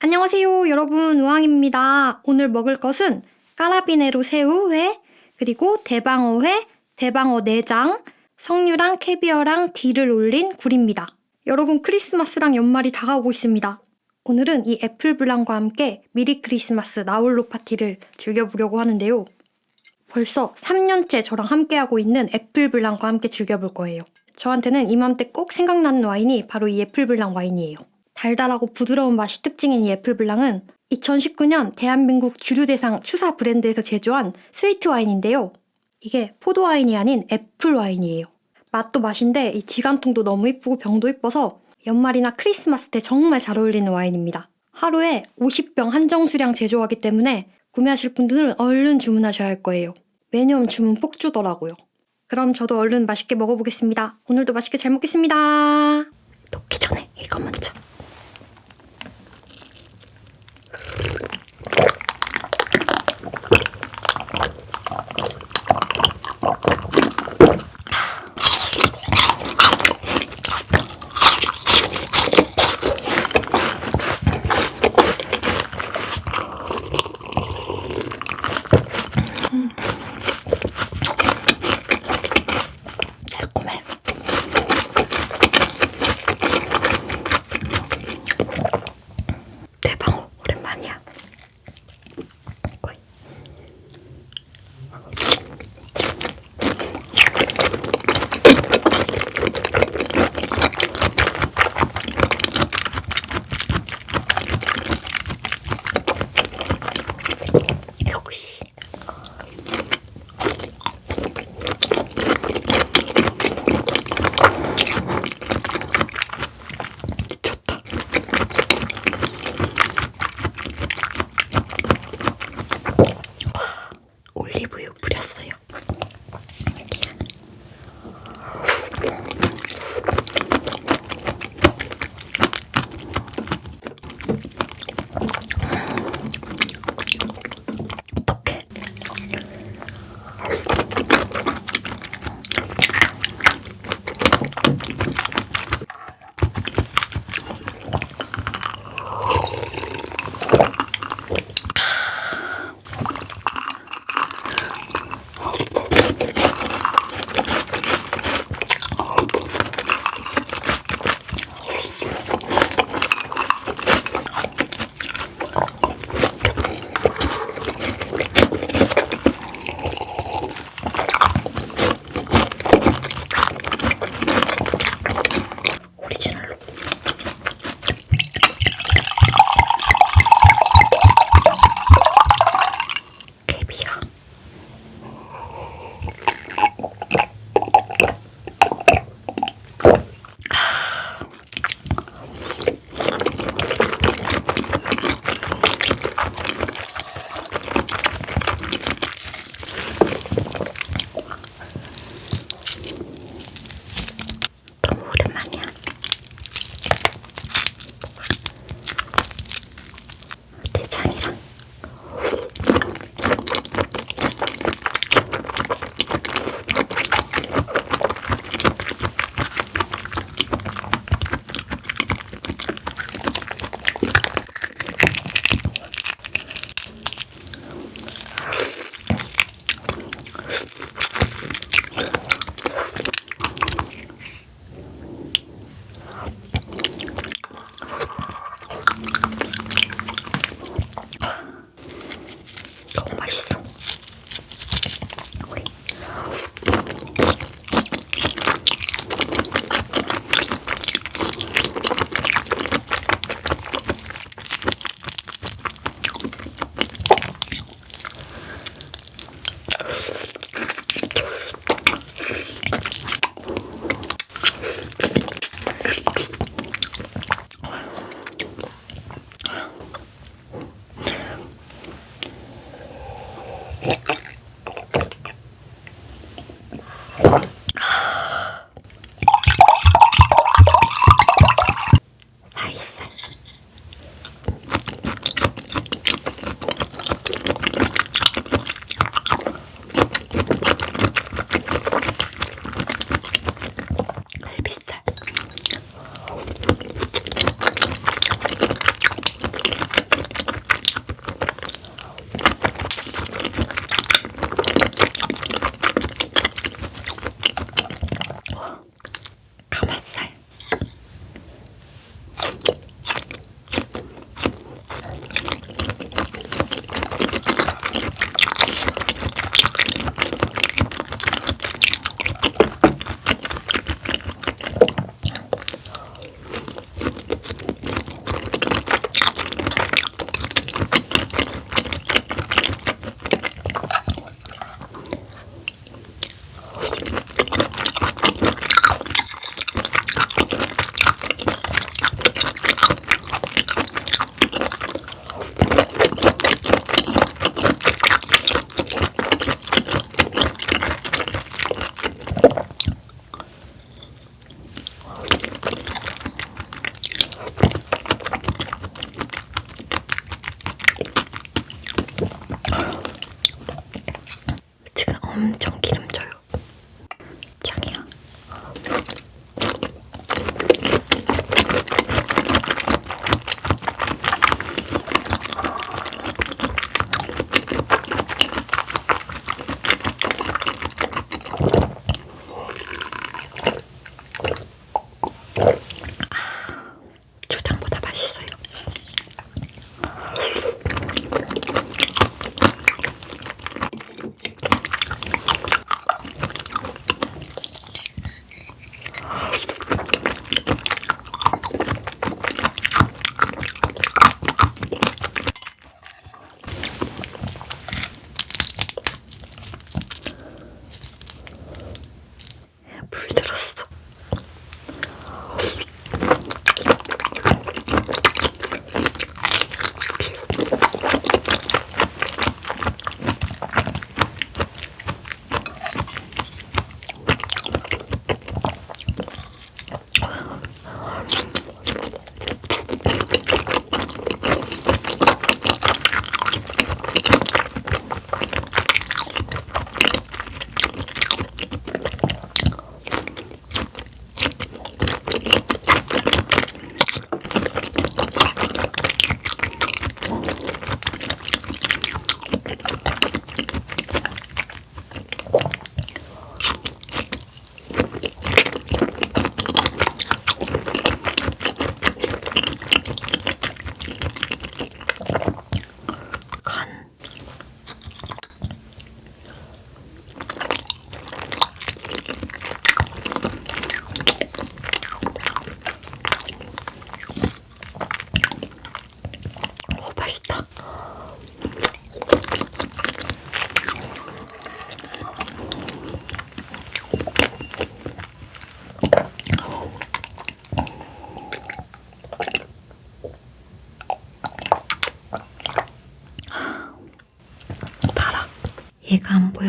안녕하세요 여러분, 우왕입니다. 오늘 먹을 것은 까라비네로새우 회, 그리고 대방어회, 대방어 내장, 석류랑 캐비어랑 딜을 올린 굴입니다. 여러분, 크리스마스랑 연말이 다가오고 있습니다. 오늘은 이 애플블랑과 함께 미리 크리스마스 나홀로 파티를 즐겨보려고 하는데요. 벌써 3년째 저랑 함께하고 있는 애플블랑과 함께 즐겨볼 거예요. 저한테는 이맘때 꼭 생각나는 와인이 바로 이 애플블랑 와인이에요. 달달하고 부드러운 맛이 특징인 이 애플블랑은 2019년 대한민국 주류대상 추사 브랜드에서 제조한 스위트 와인인데요. 이게 포도 와인이 아닌 애플 와인이에요. 맛도 맛인데 이 지간통도 너무 이쁘고 병도 이뻐서 연말이나 크리스마스 때 정말 잘 어울리는 와인입니다. 하루에 50병 한정 수량 제조하기 때문에 구매하실 분들은 얼른 주문하셔야 할 거예요. 매년 주문 폭주더라고요. 그럼 저도 얼른 맛있게 먹어보겠습니다. 오늘도 맛있게 잘 먹겠습니다. 녹기 전에 이거 먼저. 달콤해.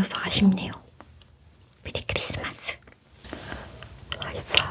보여서 아쉽네요. 메리 크리스마스. 와이파이.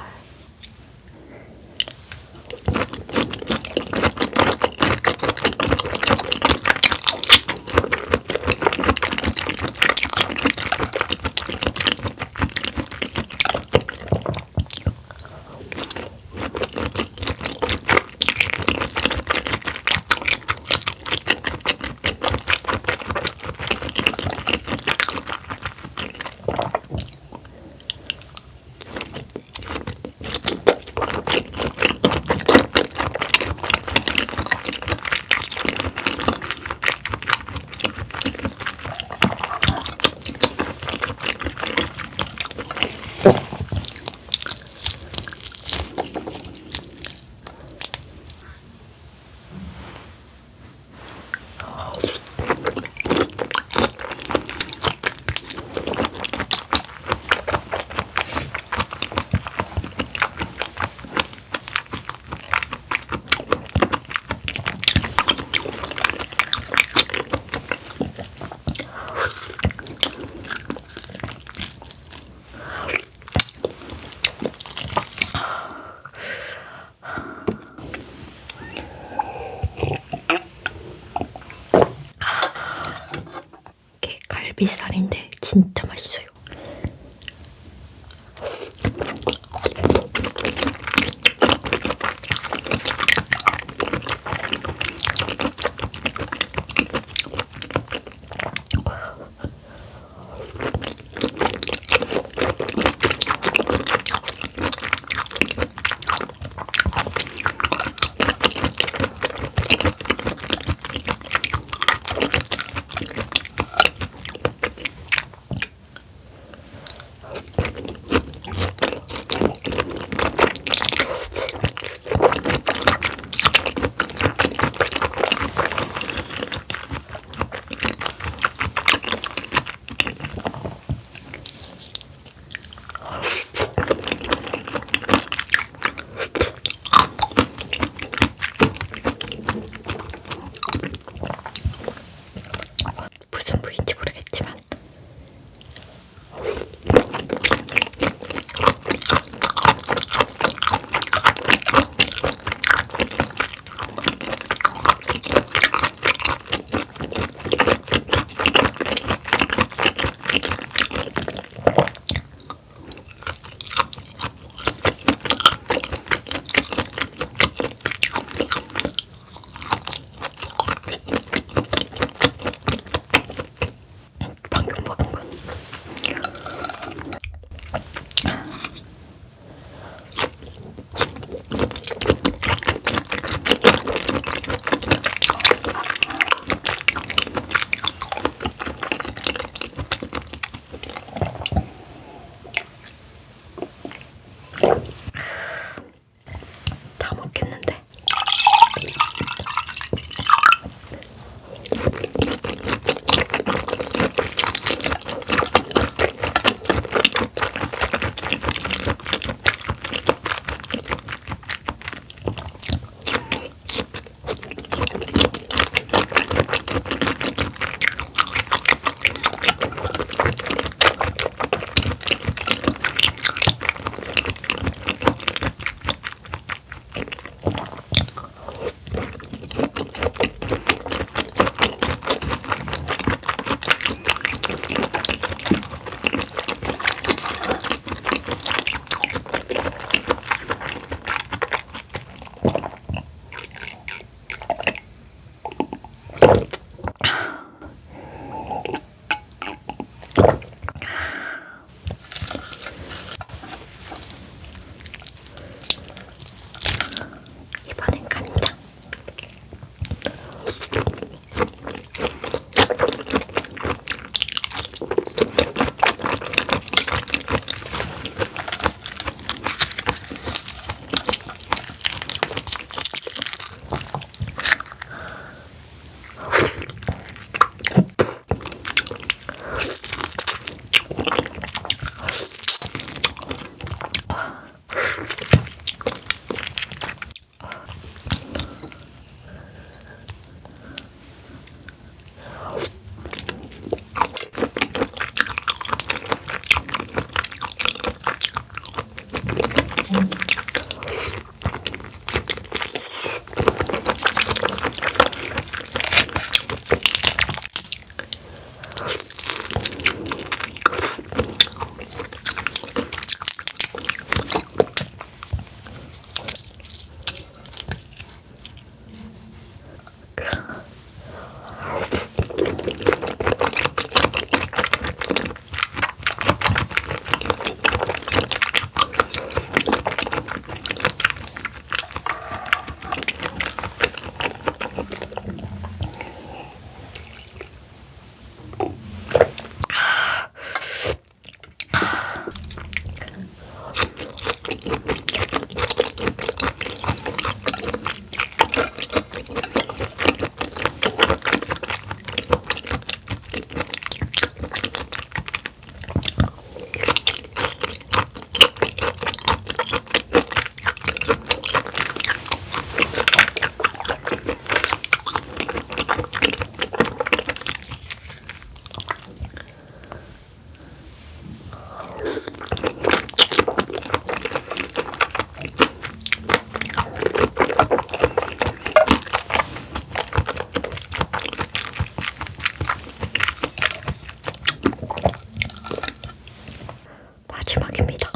마지막입니다.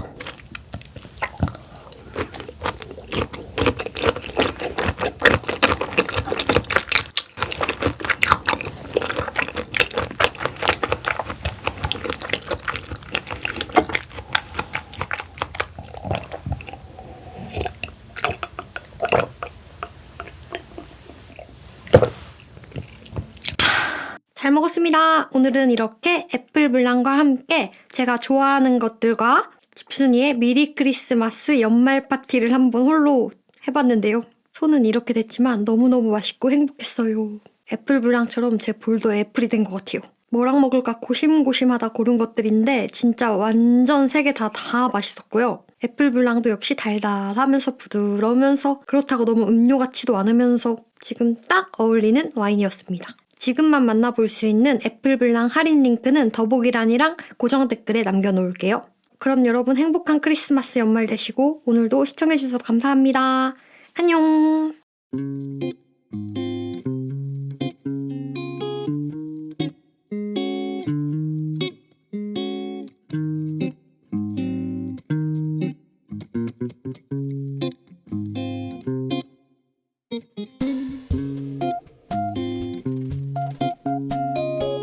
잘 먹었습니다. 오늘은 이렇게 애플블랑과 함께 제가 좋아하는 것들과 집순이의 미리 크리스마스 연말 파티를 한번 홀로 해봤는데요. 손은 이렇게 됐지만 너무너무 맛있고 행복했어요. 애플블랑처럼 제 볼도 애플이 된 것 같아요. 뭐랑 먹을까 고심고심하다 고른 것들인데 진짜 완전 3개 다 맛있었고요. 애플블랑도 역시 달달하면서 부드러우면서 그렇다고 너무 음료 같지도 않으면서 지금 딱 어울리는 와인이었습니다. 지금만 만나볼 수 있는 애플블랑 할인 링크는 더보기란이랑 고정 댓글에 남겨놓을게요. 그럼 여러분 행복한 크리스마스 연말 되시고 오늘도 시청해주셔서 감사합니다. 안녕!